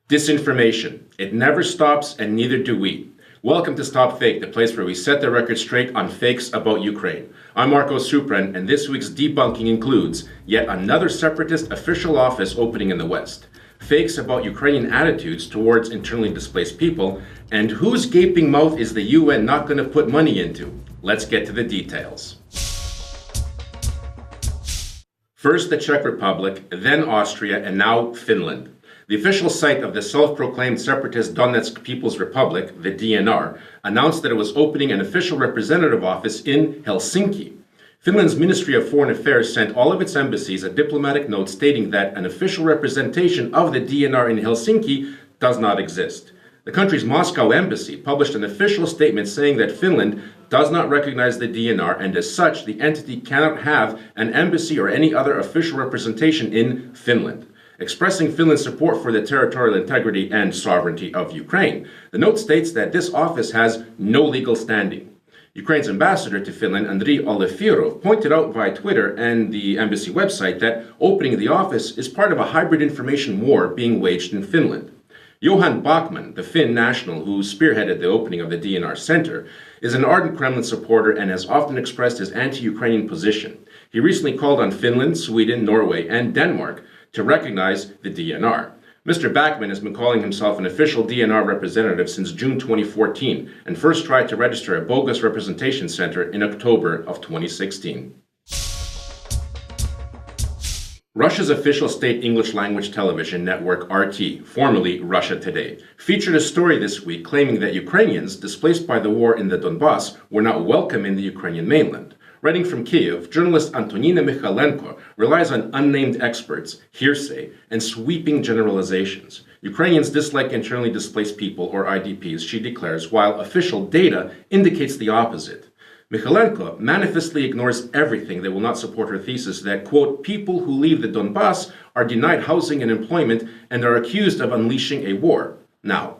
Disinformation. It never stops, and neither do we. Welcome to StopFake, the place where we set the record straight on fakes about Ukraine. I'm Marko Suprun, and this week's debunking includes yet another separatist official office opening in the West, fakes about Ukrainian attitudes towards internally displaced people, and whose gaping mouth is the UN not going to put money into? Let's get to the details. First the Czech Republic, then Austria, and now Finland. The official site of the self-proclaimed separatist Donetsk People's Republic, the DNR, announced that it was opening an official representative office in Helsinki. Finland's Ministry of Foreign Affairs sent all of its embassies a diplomatic note stating that an official representation of the DNR in Helsinki does not exist. The country's Moscow embassy published an official statement saying that Finland does not recognize the DNR, and as such, the entity cannot have an embassy or any other official representation in Finland. Expressing Finland's support for the territorial integrity and sovereignty of Ukraine, the note states that this office has no legal standing. Ukraine's ambassador to Finland, Andriy Olefirov, pointed out via Twitter and the embassy website that opening the office is part of a hybrid information war being waged in Finland. Johan Bachman, the Finn national who spearheaded the opening of the DNR Center, is an ardent Kremlin supporter and has often expressed his anti-Ukrainian position. He recently called on Finland, Sweden, Norway, and Denmark to recognize the DNR. Mr. Bachman has been calling himself an official DNR representative since June 2014 and first tried to register a bogus representation center in October of 2016. Russia's official state English-language television network RT, formerly Russia Today, featured a story this week claiming that Ukrainians displaced by the war in the Donbas were not welcome in the Ukrainian mainland. Writing from Kiev, journalist Antonina Mikhailenko relies on unnamed experts, hearsay, and sweeping generalizations. Ukrainians dislike internally displaced people, or IDPs, she declares, while official data indicates the opposite. Mikhailenko manifestly ignores everything that will not support her thesis that, quote, people who leave the Donbas are denied housing and employment and are accused of unleashing a war. Now,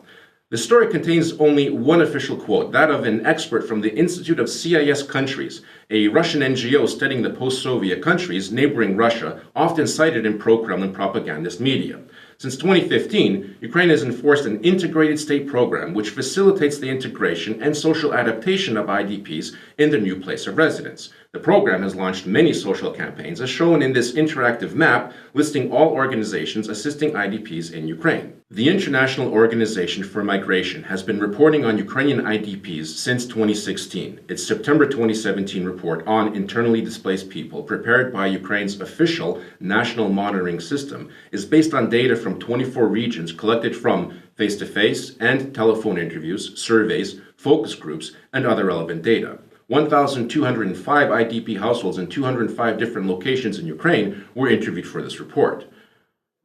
the story contains only one official quote, that of an expert from the Institute of CIS Countries, a Russian NGO studying the post-Soviet countries neighboring Russia, often cited in pro-Kremlin propagandist media. Since 2015, Ukraine has enforced an integrated state program which facilitates the integration and social adaptation of IDPs in their new place of residence. The program has launched many social campaigns, as shown in this interactive map listing all organizations assisting IDPs in Ukraine. The International Organization for Migration has been reporting on Ukrainian IDPs since 2016. Its September 2017 report on internally displaced people, prepared by Ukraine's official national monitoring system, is based on data from 24 regions collected from face-to-face and telephone interviews, surveys, focus groups, and other relevant data. 1,205 IDP households in 205 different locations in Ukraine were interviewed for this report.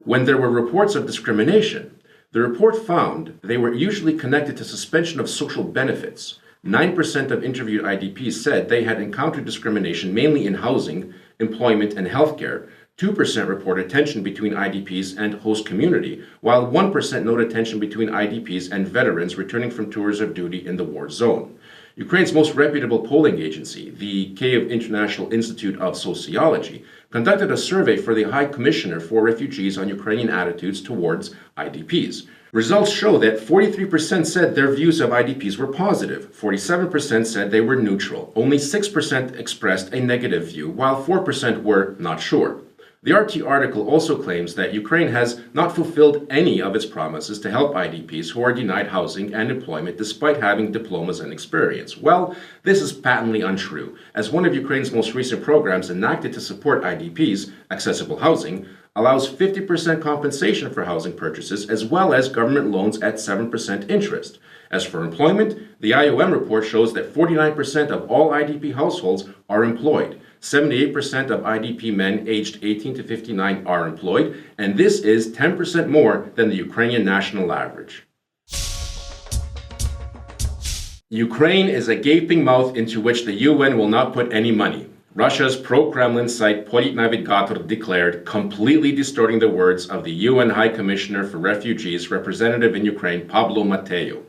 When there were reports of discrimination, the report found they were usually connected to suspension of social benefits. 9% of interviewed IDPs said they had encountered discrimination mainly in housing, employment, and healthcare. 2% reported tension between IDPs and host community, while 1% noted tension between IDPs and veterans returning from tours of duty in the war zone. Ukraine's most reputable polling agency, the Kyiv International Institute of Sociology, conducted a survey for the High Commissioner for Refugees on Ukrainian attitudes towards IDPs. Results show that 43% said their views of IDPs were positive, 47% said they were neutral, only 6% expressed a negative view, while 4% were not sure. The RT article also claims that Ukraine has not fulfilled any of its promises to help IDPs who are denied housing and employment despite having diplomas and experience. Well, this is patently untrue, as one of Ukraine's most recent programs enacted to support IDPs, accessible housing, allows 50% compensation for housing purchases as well as government loans at 7% interest. As for employment, the IOM report shows that 49% of all IDP households are employed. 78% of IDP men aged 18 to 59 are employed, and this is 10% more than the Ukrainian national average. Ukraine is a gaping mouth into which the UN will not put any money. Russia's pro-Kremlin site Politnavigator declared, completely distorting the words of the UN High Commissioner for Refugees representative in Ukraine, Pablo Mateo.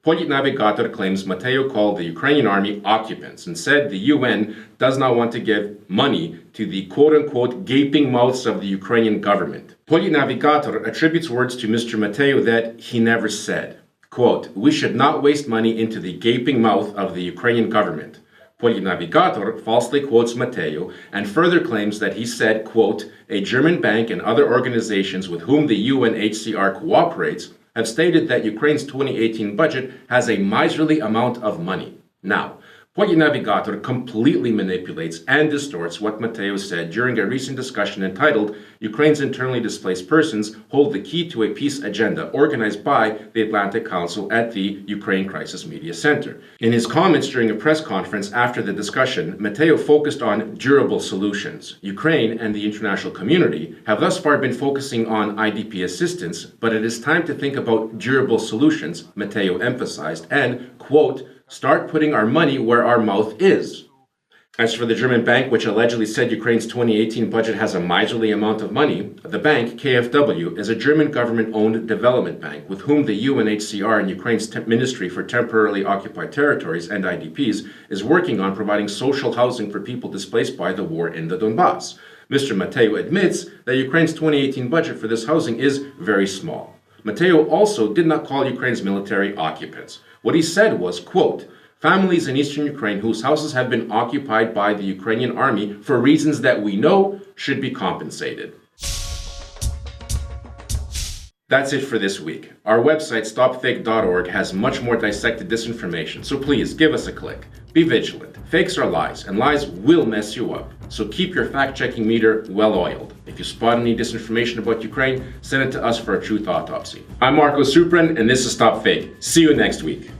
Politnavigator claims Mateo called the Ukrainian army occupants and said the UN does not want to give money to the quote-unquote gaping mouths of the Ukrainian government. Navigator attributes words to Mr. Mateo that he never said. Quote, "We should not waste money into the gaping mouth of the Ukrainian government." Navigator falsely quotes Mateo and further claims that he said, quote, "A German bank and other organizations with whom the UNHCR cooperates have stated that Ukraine's 2018 budget has a miserly amount of money." Now, Navigator completely manipulates and distorts what Mateo said during a recent discussion entitled "Ukraine's Internally Displaced Persons Hold the Key to a Peace Agenda," organized by the Atlantic Council at the Ukraine Crisis Media Center. In his comments during a press conference after the discussion, Mateo focused on durable solutions. Ukraine and the international community have thus far been focusing on IDP assistance, but it is time to think about durable solutions, Mateo emphasized, and, quote, "start putting our money where our mouth is." As for the German bank, which allegedly said Ukraine's 2018 budget has a miserly amount of money, the bank, KfW, is a German government-owned development bank with whom the UNHCR and Ukraine's Ministry for Temporarily Occupied Territories and IDPs is working on providing social housing for people displaced by the war in the Donbas. Mr. Mateo admits that Ukraine's 2018 budget for this housing is very small. Mateo also did not call Ukraine's military occupants. What he said was, quote, "Families in eastern Ukraine whose houses have been occupied by the Ukrainian army for reasons that we know should be compensated." That's it for this week. Our website, StopFake.org, has much more dissected disinformation, so please give us a click. Be vigilant. Fakes are lies, and lies will mess you up. So keep your fact-checking meter well-oiled. If you spot any disinformation about Ukraine, send it to us for a truth autopsy. I'm Marko Suprun, and this is StopFake. See you next week.